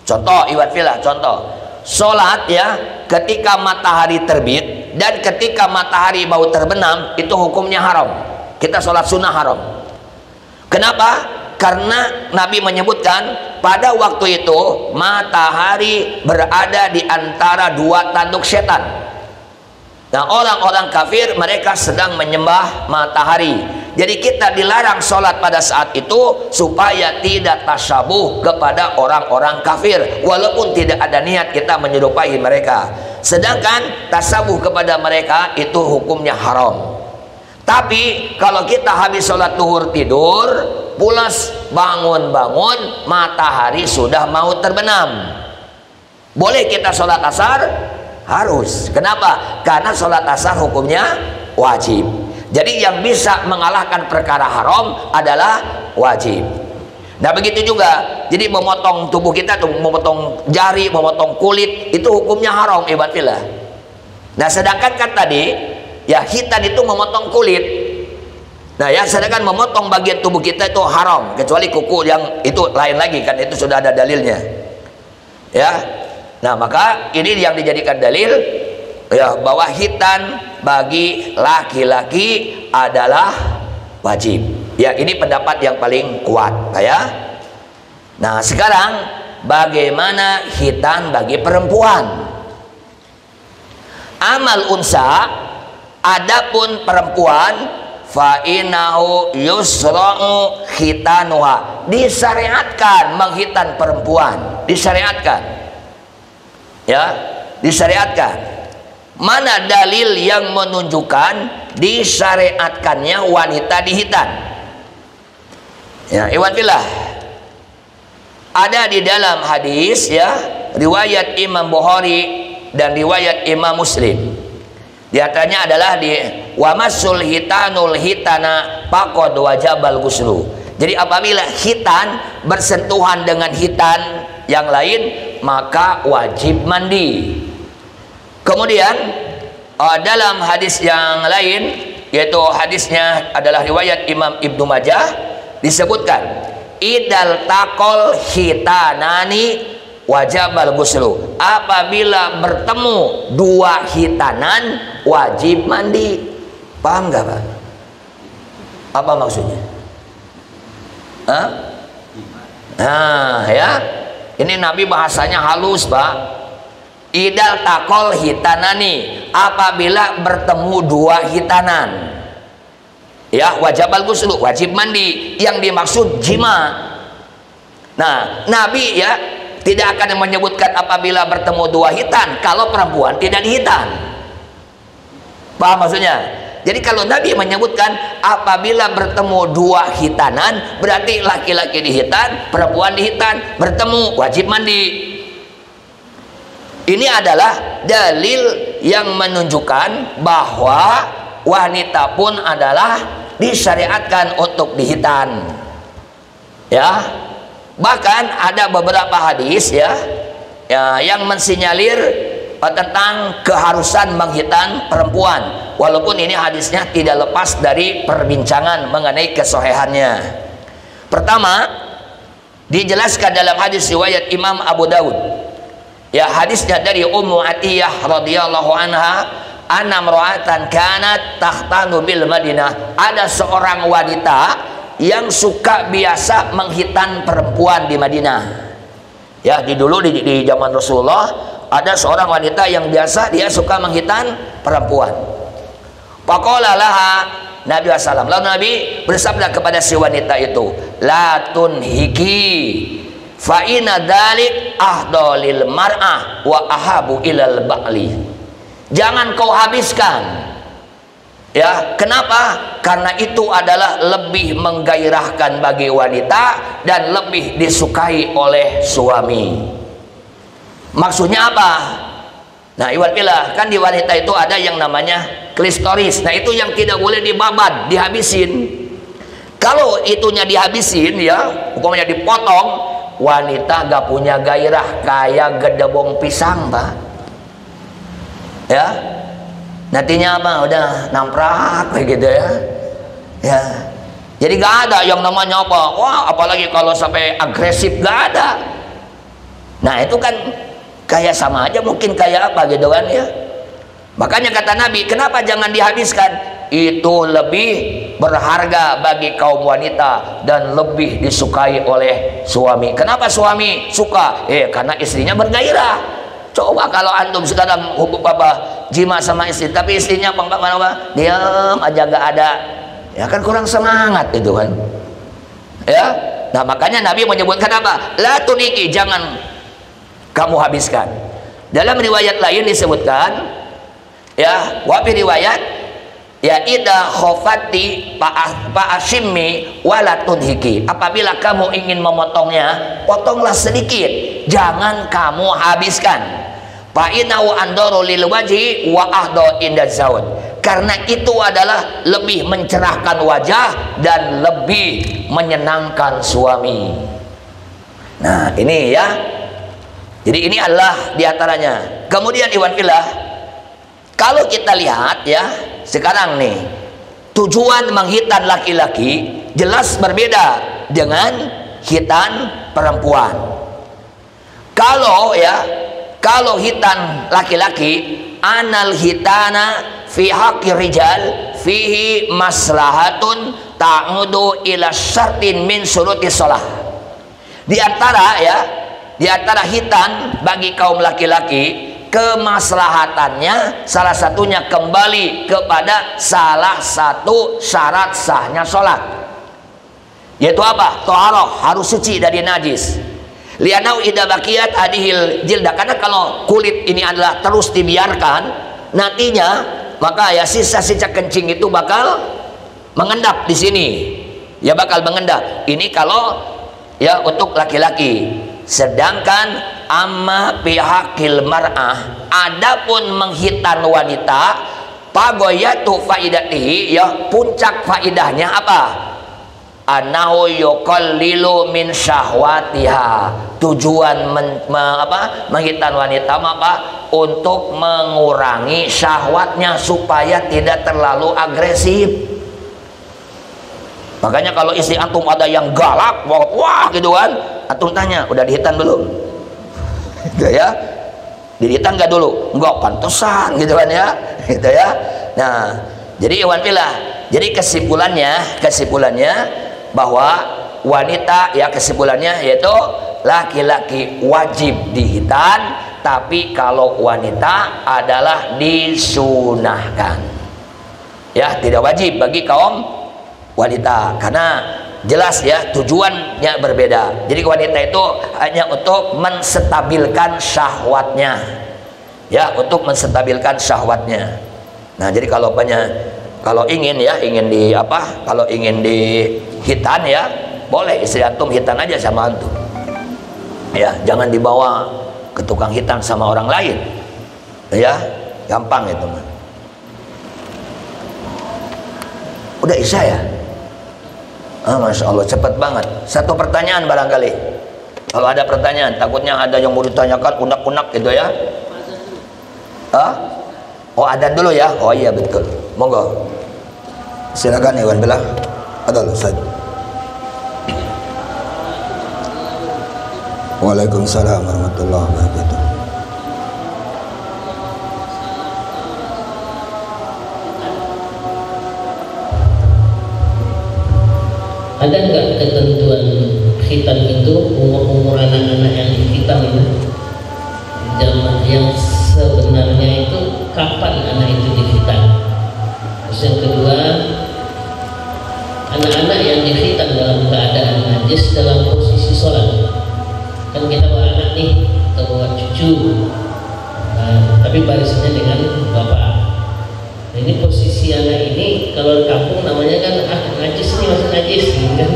Speaker 1: Contoh, iwatfilah, contoh sholat ya, ketika matahari terbit dan ketika matahari mau terbenam itu hukumnya haram. Kita sholat sunnah haram. Kenapa? Karena Nabi menyebutkan pada waktu itu matahari berada di antara dua tanduk setan. Nah, orang-orang kafir mereka sedang menyembah matahari. Jadi kita dilarang sholat pada saat itu supaya tidak tasyabuh kepada orang-orang kafir, walaupun tidak ada niat kita menyerupai mereka. Sedangkan tasyabuh kepada mereka itu hukumnya haram. Tapi kalau kita habis sholat duhur tidur, pulas bangun-bangun matahari sudah mau terbenam, boleh kita sholat asar? Harus. Kenapa? Karena sholat asar hukumnya wajib. Jadi yang bisa mengalahkan perkara haram adalah wajib. Nah begitu juga, jadi memotong tubuh kita tuh, memotong jari, memotong kulit itu hukumnya haram, ibadillah. Nah sedangkan kan tadi ya hitan itu memotong kulit. Nah ya, sedangkan memotong bagian tubuh kita itu haram, kecuali kuku yang itu lain lagi, kan itu sudah ada dalilnya. Ya. Nah maka ini yang dijadikan dalil ya bahwa hitan bagi laki-laki adalah wajib. Ya ini pendapat yang paling kuat ya. Nah sekarang bagaimana hitan bagi perempuan? Amal unsa, adapun perempuan fa innahu yusra'u khitanuha, disyariatkan menghitan perempuan, disyariatkan. Ya, disyariatkan. Mana dalil yang menunjukkan disyariatkannya wanita dihitan? Ya, iwatilah. Ada di dalam hadis ya, riwayat Imam Bukhari dan riwayat Imam Muslim. Di antaranya adalah di wamasul hitanul hitana faqad wajabal ghuslu. Jadi apabila hitan bersentuhan dengan hitan yang lain maka wajib mandi. Kemudian dalam hadis yang lain, yaitu hadisnya adalah riwayat Imam Ibnu Majah, disebutkan idal taqol hitanani wajabal ghuslu. Apabila bertemu dua hitanan wajib mandi. Paham gak Pak? Apa maksudnya? Hah? Nah ya, ini Nabi bahasanya halus Pak. Idal takol hitanani, apabila bertemu dua hitanan ya wajabal ghuslu, wajib mandi. Yang dimaksud jima. Nah Nabi ya tidak akan menyebutkan apabila bertemu dua hitan kalau perempuan tidak dihitan. Paham maksudnya? Jadi kalau Nabi menyebutkan apabila bertemu dua hitanan, berarti laki-laki dihitan, perempuan dihitan, bertemu wajib mandi. Ini adalah dalil yang menunjukkan bahwa wanita pun adalah disyariatkan untuk dihitan. Ya, bahkan ada beberapa hadis ya yang mensinyalir tentang keharusan menghitan perempuan, walaupun ini hadisnya tidak lepas dari perbincangan mengenai kesohihannya. Pertama, dijelaskan dalam hadis riwayat Imam Abu Dawud ya, hadisnya dari Ummu Atiyah radhiyallahu anha, anna imra'atan kanat tahtanu bil Madinah. Ada seorang wanita yang suka biasa menghitan perempuan di Madinah. Ya, dulu di zaman Rasulullah ada seorang wanita yang biasa dia suka menghitan perempuan. Faqala laha Nabi SAW, lalu Nabi bersabda kepada si wanita itu, la tunhiki fa inna dzalik ahdalil mar'ah wa ahabu ilal ba'li. Jangan kau habiskan Ya, kenapa? Karena itu adalah lebih menggairahkan bagi wanita dan lebih disukai oleh suami. Maksudnya apa? Nah, iwan pillah, kan di wanita itu ada yang namanya klistoris. Nah, itu yang tidak boleh dibabat, dihabisin. Kalau itunya dihabisin, ya, hukumnya dipotong, wanita gak punya gairah kayak gedebong pisang, Pak. Ya, nantinya apa? Udah namprak kayak gitu ya. Ya, jadi gak ada yang namanya apa. Wah, apalagi kalau sampai agresif, gak ada. Nah, itu kan kayak sama aja, mungkin kayak apa gitu kan ya. Makanya kata Nabi, kenapa jangan dihabiskan? Itu lebih berharga bagi kaum wanita dan lebih disukai oleh suami. Kenapa suami suka? Karena istrinya bergairah. Coba kalau antum sekarang hubung jima sama istri, tapi istrinya diam aja, gak ada, ya kan kurang semangat itu kan. Ya, nah makanya Nabi menyebutkan apa? La tuniki, jangan kamu habiskan. Dalam riwayat lain disebutkan, ya, wafi riwayat, ya, ida khofati pa'ashimmi walatun hiki. Apabila kamu ingin memotongnya, potonglah sedikit, jangan kamu habiskan. Fa'inahu andaru lil wajhi wa ahdo inda zawj. Karena itu adalah lebih mencerahkan wajah dan lebih menyenangkan suami. Nah, ini ya. Jadi ini adalah diantaranya. Kemudian iwan fillah, kalau kita lihat ya, sekarang nih, tujuan menghitan laki-laki jelas berbeda dengan hitan perempuan. Kalau ya, kalau hitan laki-laki, anal hitana fi haqqi rijal fihi maslahatun ta'udu ila syartin min syuruti shalah. Di antara ya, di antara hitan bagi kaum laki-laki, kemaslahatannya salah satunya kembali kepada salah satu syarat sahnya sholat, yaitu apa? Toharoh, harus suci dari najis. Lianau idza baqiyat adihil jilda, karena kalau kulit ini adalah terus dibiarkan, nantinya maka ya sisa-sisa kencing itu bakal mengendap di sini, ya, bakal mengendap. Ini kalau ya untuk laki-laki. Sedangkan amma pihakil mar'ah, adapun menghitan wanita, pagoyatu faidatihi, ya, puncak faidahnya apa? Anahu yuqallilu min syahwatiha. Tujuan menghitan wanita apa? Untuk mengurangi syahwatnya supaya tidak terlalu agresif. Makanya kalau istri antum ada yang galak, wah gitu kan, antum tanya, udah dihitan belum? Gitu ya, dihitan nggak dulu? Enggak, pantesan gitu kan ya, gitu ya. Nah, jadi iwan fillah, jadi kesimpulannya bahwa wanita, ya, kesimpulannya yaitu laki-laki wajib dihitan, tapi kalau wanita adalah disunahkan, ya, tidak wajib bagi kaum wanita, karena jelas ya tujuannya berbeda. Jadi wanita itu hanya untuk menstabilkan syahwatnya, ya, untuk menstabilkan syahwatnya. Nah, jadi kalau ingin ya, kalau ingin dihitan, ya, boleh istri antum hitan aja sama antum, ya, jangan dibawa ke tukang hitan sama orang lain, ya, gampang itu mah. Udah isya ya? Masya Allah, cepat banget. Satu pertanyaan barangkali. Kalau ada pertanyaan, takutnya ada yang mau ditanyakan unak-unak gitu ya. Oh, adzan dulu ya. Oh iya betul. Monggo. Silakan Iwan Billah. Ada Ustaz. Waalaikumsalam warahmatullahi wabarakatuh.
Speaker 3: Ada nggak ketentuan khitan itu, umur anak-anak yang dihitan itu, yang sebenarnya itu kapan anak itu dihitan? Terus yang kedua, anak-anak yang dihitan dalam keadaan najis dalam posisi sholat, kan kita bawa anak nih atau bawa cucu, tapi barisannya dengan bapak. Nah, ini posisi posisi anak ini kalau di kampung namanya kan najis nih, masih najis gitu kan.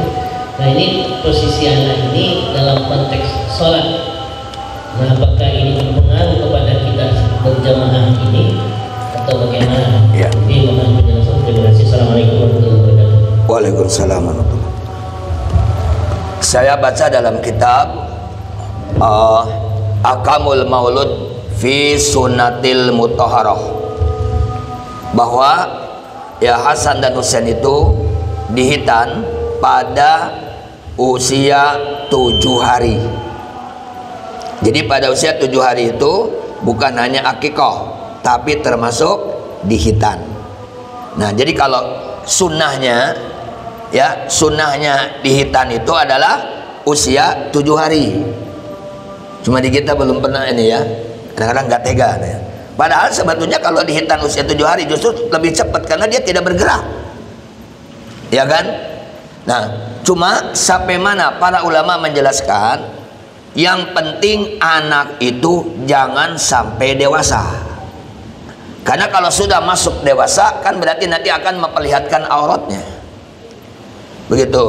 Speaker 3: Nah ini posisi anak ini dalam konteks sholat. Nah apakah ini berpengaruh kepada kita berjamaah ini atau bagaimana?
Speaker 1: Ya.
Speaker 3: Jadi mohon penjelasan. Terima kasih. Assalamualaikum warahmatullahi wabarakatuh.
Speaker 2: Waalaikumsalam warahmatullahi.
Speaker 1: Saya baca dalam kitab Akamul Maulud fi Sunnatil Mutahharah bahwa ya Hasan dan Husain itu dihitan pada usia 7 hari. Jadi pada usia 7 hari itu bukan hanya akikah, tapi termasuk dihitan. Nah jadi kalau sunnahnya ya, sunnahnya dihitan itu adalah usia 7 hari. Cuma di kita belum pernah ini ya, kadang-kadang nggak tega ya. Padahal sebetulnya kalau dihitan usia 7 hari justru lebih cepat karena dia tidak bergerak, ya kan? Nah cuma sampai mana para ulama menjelaskan yang penting anak itu jangan sampai dewasa. Karena kalau sudah masuk dewasa kan berarti nanti akan memperlihatkan auratnya. Begitu.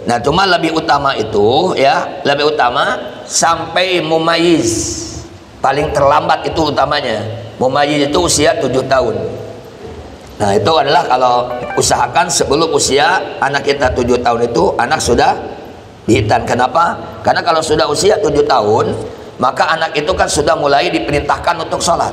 Speaker 1: Nah, cuma lebih utama itu ya, lebih utama sampai mumayyiz. Paling terlambat itu utamanya. Mumayyiz itu usia 7 tahun. Nah, itu adalah kalau usahakan sebelum usia anak kita 7 tahun itu anak sudah dihitan. Kenapa? Karena kalau sudah usia 7 tahun, maka anak itu kan sudah mulai diperintahkan untuk sholat.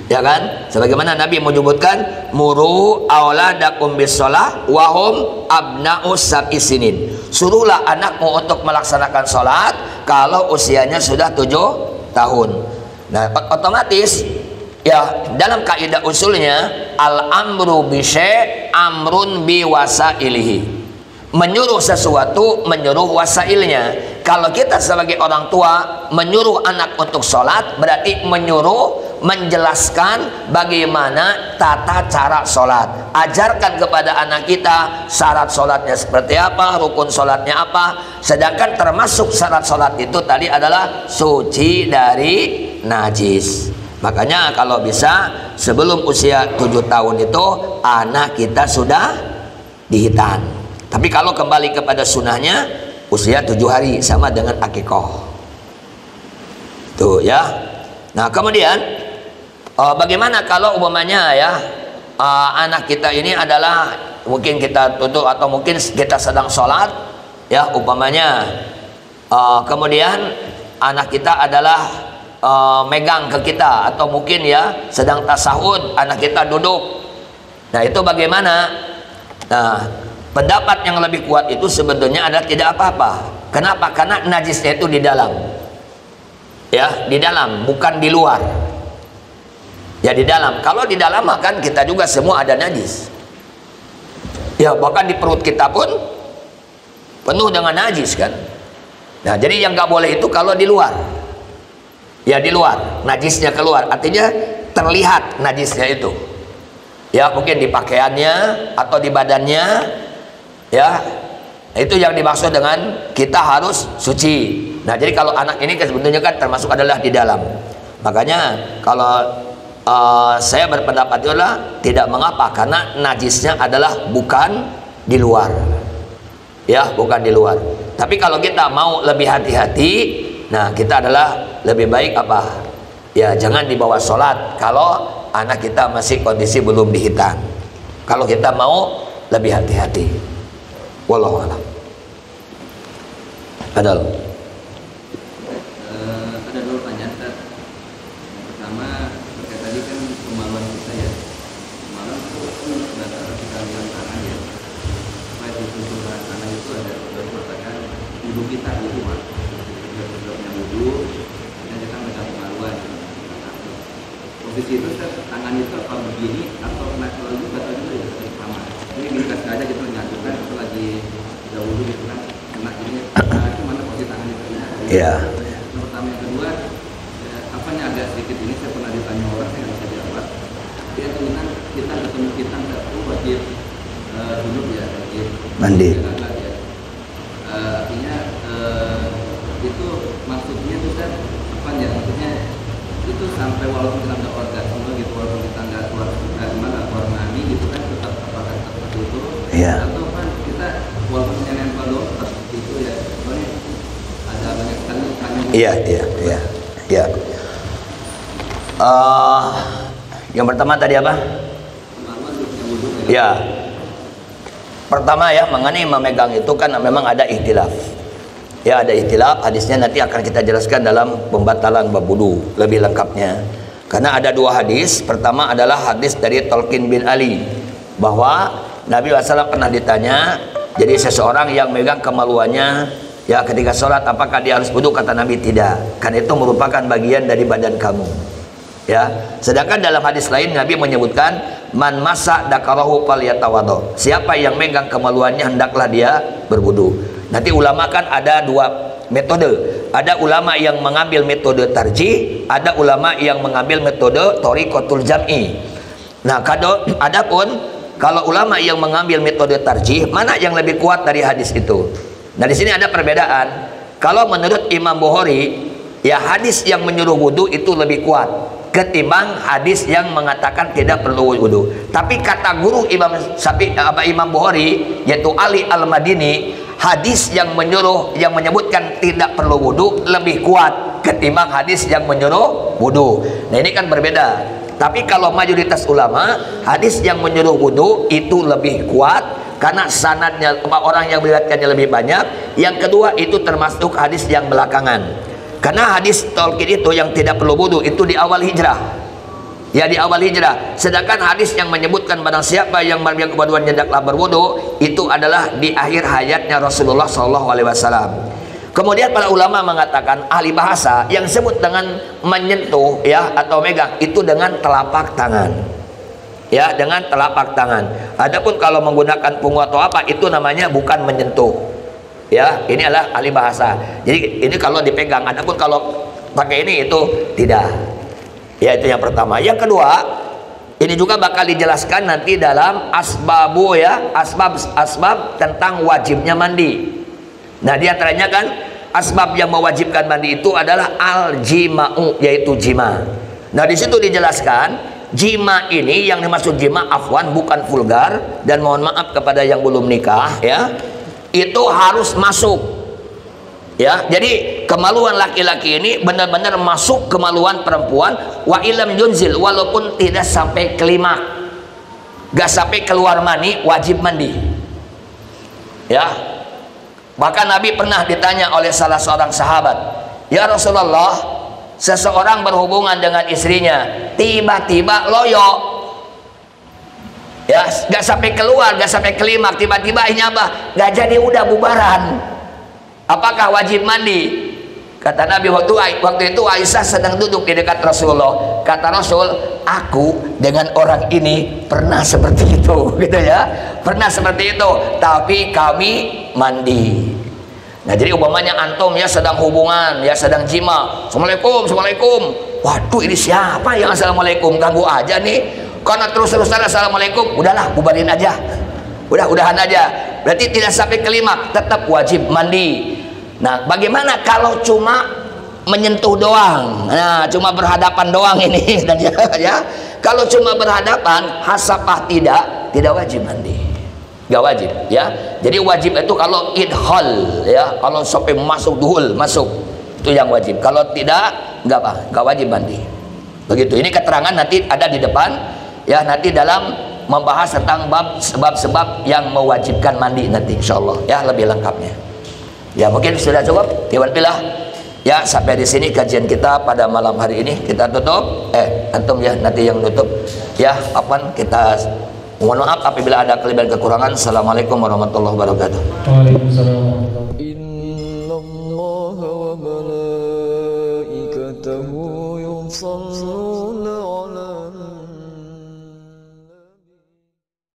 Speaker 1: Ya kan? Sebagaimana Nabi menyebutkan muru auladakum bis-shalah wa hum abna'us sab'i sinin. Suruhlah anakmu untuk melaksanakan sholat kalau usianya sudah 7 tahun. Nah, otomatis ya dalam kaidah usulnya al-amru bi syai' amrun bi wasailihi. Menyuruh sesuatu menyuruh wasailnya. Kalau kita sebagai orang tua menyuruh anak untuk sholat berarti menyuruh menjelaskan bagaimana tata cara sholat. Ajarkan kepada anak kita syarat sholatnya seperti apa, rukun sholatnya apa. Sedangkan termasuk syarat sholat itu tadi adalah suci dari najis. Makanya kalau bisa sebelum usia 7 tahun itu anak kita sudah dihitan. Tapi kalau kembali kepada sunnahnya usia 7 hari sama dengan akikah. Tuh ya. Nah kemudian bagaimana kalau umpamanya ya anak kita ini adalah mungkin kita tutup atau mungkin kita sedang sholat ya umpamanya kemudian anak kita adalah megang ke kita atau mungkin ya sedang tasahud anak kita duduk. Nah itu bagaimana? Nah pendapat yang lebih kuat itu sebetulnya adalah tidak apa-apa. Kenapa? Karena najisnya itu di dalam. Ya, di dalam, bukan di luar. Ya di dalam. Kalau di dalam kan kita juga semua ada najis. Ya, bahkan di perut kita pun penuh dengan najis kan. Nah, jadi yang nggak boleh itu kalau di luar. Ya di luar, najisnya keluar. Artinya terlihat najisnya itu. Ya, mungkin di pakaiannya atau di badannya. Ya, itu yang dimaksud dengan kita harus suci. Nah, jadi kalau anak ini sebetulnya kan termasuk adalah di dalam. Makanya kalau saya berpendapat itu adalah tidak mengapa karena najisnya adalah bukan di luar. Ya, bukan di luar. Tapi kalau kita mau lebih hati-hati, nah kita adalah lebih baik apa? Ya, jangan dibawa sholat kalau anak kita masih kondisi belum dihitan. Kalau kita mau lebih hati-hati. Wallahu a'lam. Ada dua
Speaker 4: pertanyaan Ustaz. Yang pertama terkait tadi kan kemaluan kita ya. Kemaluan itu berdasarkan kita lihat tangan ya. Supaya di tujuan tangan itu ada berdasarkan wudhu kita di rumah. Sebelumnya wudhu, dan kita megang kemaluan. Posisi itu tangan itu apa begini atau natural juga atau juga ya sama. Ini kita sengaja gitu menyatukan atau lagi dahulu gitu kan kena ini itu mana posisi tangan itu
Speaker 2: Iya.
Speaker 4: Yang pertama, yang kedua apanya agak sedikit ini saya pernah ditanya orang saya nggak bisa jawab. Dia bilang kita ketemu kita nggak perlu wajib duduk ya wajib
Speaker 2: mandi
Speaker 4: ya. Artinya itu maksudnya itu kan apa ya maksudnya itu sampai walaupun kita nggak orgasme gitu walaupun kita nggak keluar nggak keluar mani
Speaker 2: Iya.
Speaker 4: Atau kan kita walaupun nempel doang pas itu ya, soalnya ada banyak kandungan.
Speaker 1: Iya. Yang pertama tadi apa? Ya. Pertama ya, mengenai memegang itu kan memang ada ikhtilaf. Ya, ada ikhtilaf, hadisnya nanti akan kita jelaskan dalam pembatalan bab wudu lebih lengkapnya. Karena ada dua hadis. Pertama adalah hadis dari Talqin bin Ali, bahwa Nabi SAW pernah ditanya, jadi seseorang yang megang kemaluannya ya ketika sholat, apakah dia harus wudu? Kata Nabi, tidak, karena itu merupakan bagian dari badan kamu. Ya, sedangkan dalam hadis lain Nabi menyebutkan, man masa dakarahu falyatawaddo, siapa yang megang kemaluannya hendaklah dia berwudu. Nanti ulama kan ada dua metode, ada ulama yang mengambil metode tarjih, ada ulama yang mengambil metode thoriqatul jam'i. Nah, adapun kalau ulama yang mengambil metode tarjih, mana yang lebih kuat dari hadis itu? Nah, di sini ada perbedaan. Kalau menurut Imam Bukhari, ya hadis yang menyuruh wudu itu lebih kuat ketimbang hadis yang mengatakan tidak perlu wudu. Tapi kata guru Imam Bukhari, yaitu Ali Al-Madini, hadis yang menyebutkan tidak perlu wudu lebih kuat ketimbang hadis yang menyuruh wudu. Nah, ini kan berbeda. Tapi kalau mayoritas ulama, hadis yang menyuruh wudu itu lebih kuat karena sanadnya, orang yang meriwayatkannya lebih banyak. Yang kedua, itu termasuk hadis yang belakangan. Karena hadis Talqin itu yang tidak perlu wudu itu di awal hijrah. Ya, di awal hijrah. Sedangkan hadis yang menyebutkan barang siapa yang berbiang kebaduan hendaklah berwudu itu adalah di akhir hayatnya Rasulullah SAW. Kemudian para ulama mengatakan, ahli bahasa, yang disebut dengan menyentuh ya atau megang itu dengan telapak tangan. Ya, dengan telapak tangan. Adapun kalau menggunakan punggung atau apa, itu namanya bukan menyentuh. Ya, ini adalah ahli bahasa. Jadi ini kalau dipegang. Adapun kalau pakai ini itu tidak. Ya, itu yang pertama. Yang kedua, ini juga bakal dijelaskan nanti dalam asbabu ya, asbab tentang wajibnya mandi. Nah, di antaranya kan asbab yang mewajibkan mandi itu adalah al-jima'u, yaitu jima. Nah, di situ dijelaskan jima ini, yang dimaksud jima, afwan, bukan vulgar, dan mohon maaf kepada yang belum nikah ya, itu harus masuk ya. Jadi kemaluan laki-laki ini benar-benar masuk kemaluan perempuan, wa ilam yunzil, walaupun tidak sampai klimaks, gak sampai keluar mani, wajib mandi ya. Bahkan Nabi pernah ditanya oleh salah seorang sahabat, ya Rasulullah, seseorang berhubungan dengan istrinya tiba-tiba loyo ya, gak sampai keluar, gak sampai klimaks, tiba-tiba akhirnya apa? Gak jadi, udah bubaran. Apakah wajib mandi? Kata Nabi, waktu itu Aisyah sedang duduk di dekat Rasulullah. Kata Rasul, aku dengan orang ini pernah seperti itu, gitu ya. Pernah seperti itu, tapi kami mandi. Nah, jadi umpamanya antum ya sedang hubungan, ya sedang jima, Assalamualaikum. Waduh, ini siapa yang Assalamualaikum? Ganggu aja nih. Karena terus-terusan Assalamualaikum, udahlah bubarin aja, udahan aja. Berarti tidak sampai klimaks, tetap wajib mandi. Nah, bagaimana kalau cuma menyentuh doang? Nah, cuma berhadapan doang ini dan ya. Kalau cuma berhadapan, hasapah tidak wajib mandi, gak wajib ya. Jadi wajib itu kalau idhal ya, kalau sampai masuk duhul, masuk, itu yang wajib. Kalau tidak, gak wajib mandi. Begitu. Ini keterangan nanti ada di depan. Ya, nanti dalam membahas tentang bab sebab-sebab yang mewajibkan mandi nanti insyaallah ya, lebih lengkapnya. Ya, mungkin sudah cukup. Alhamdulillah. Ya, sampai di sini kajian kita pada malam hari ini. Kita tutup. Antum ya nanti yang tutup. Ya, kita mohon maaf apabila ada kelebihan kekurangan. Assalamualaikum warahmatullahi wabarakatuh.
Speaker 3: Waalaikumsalam.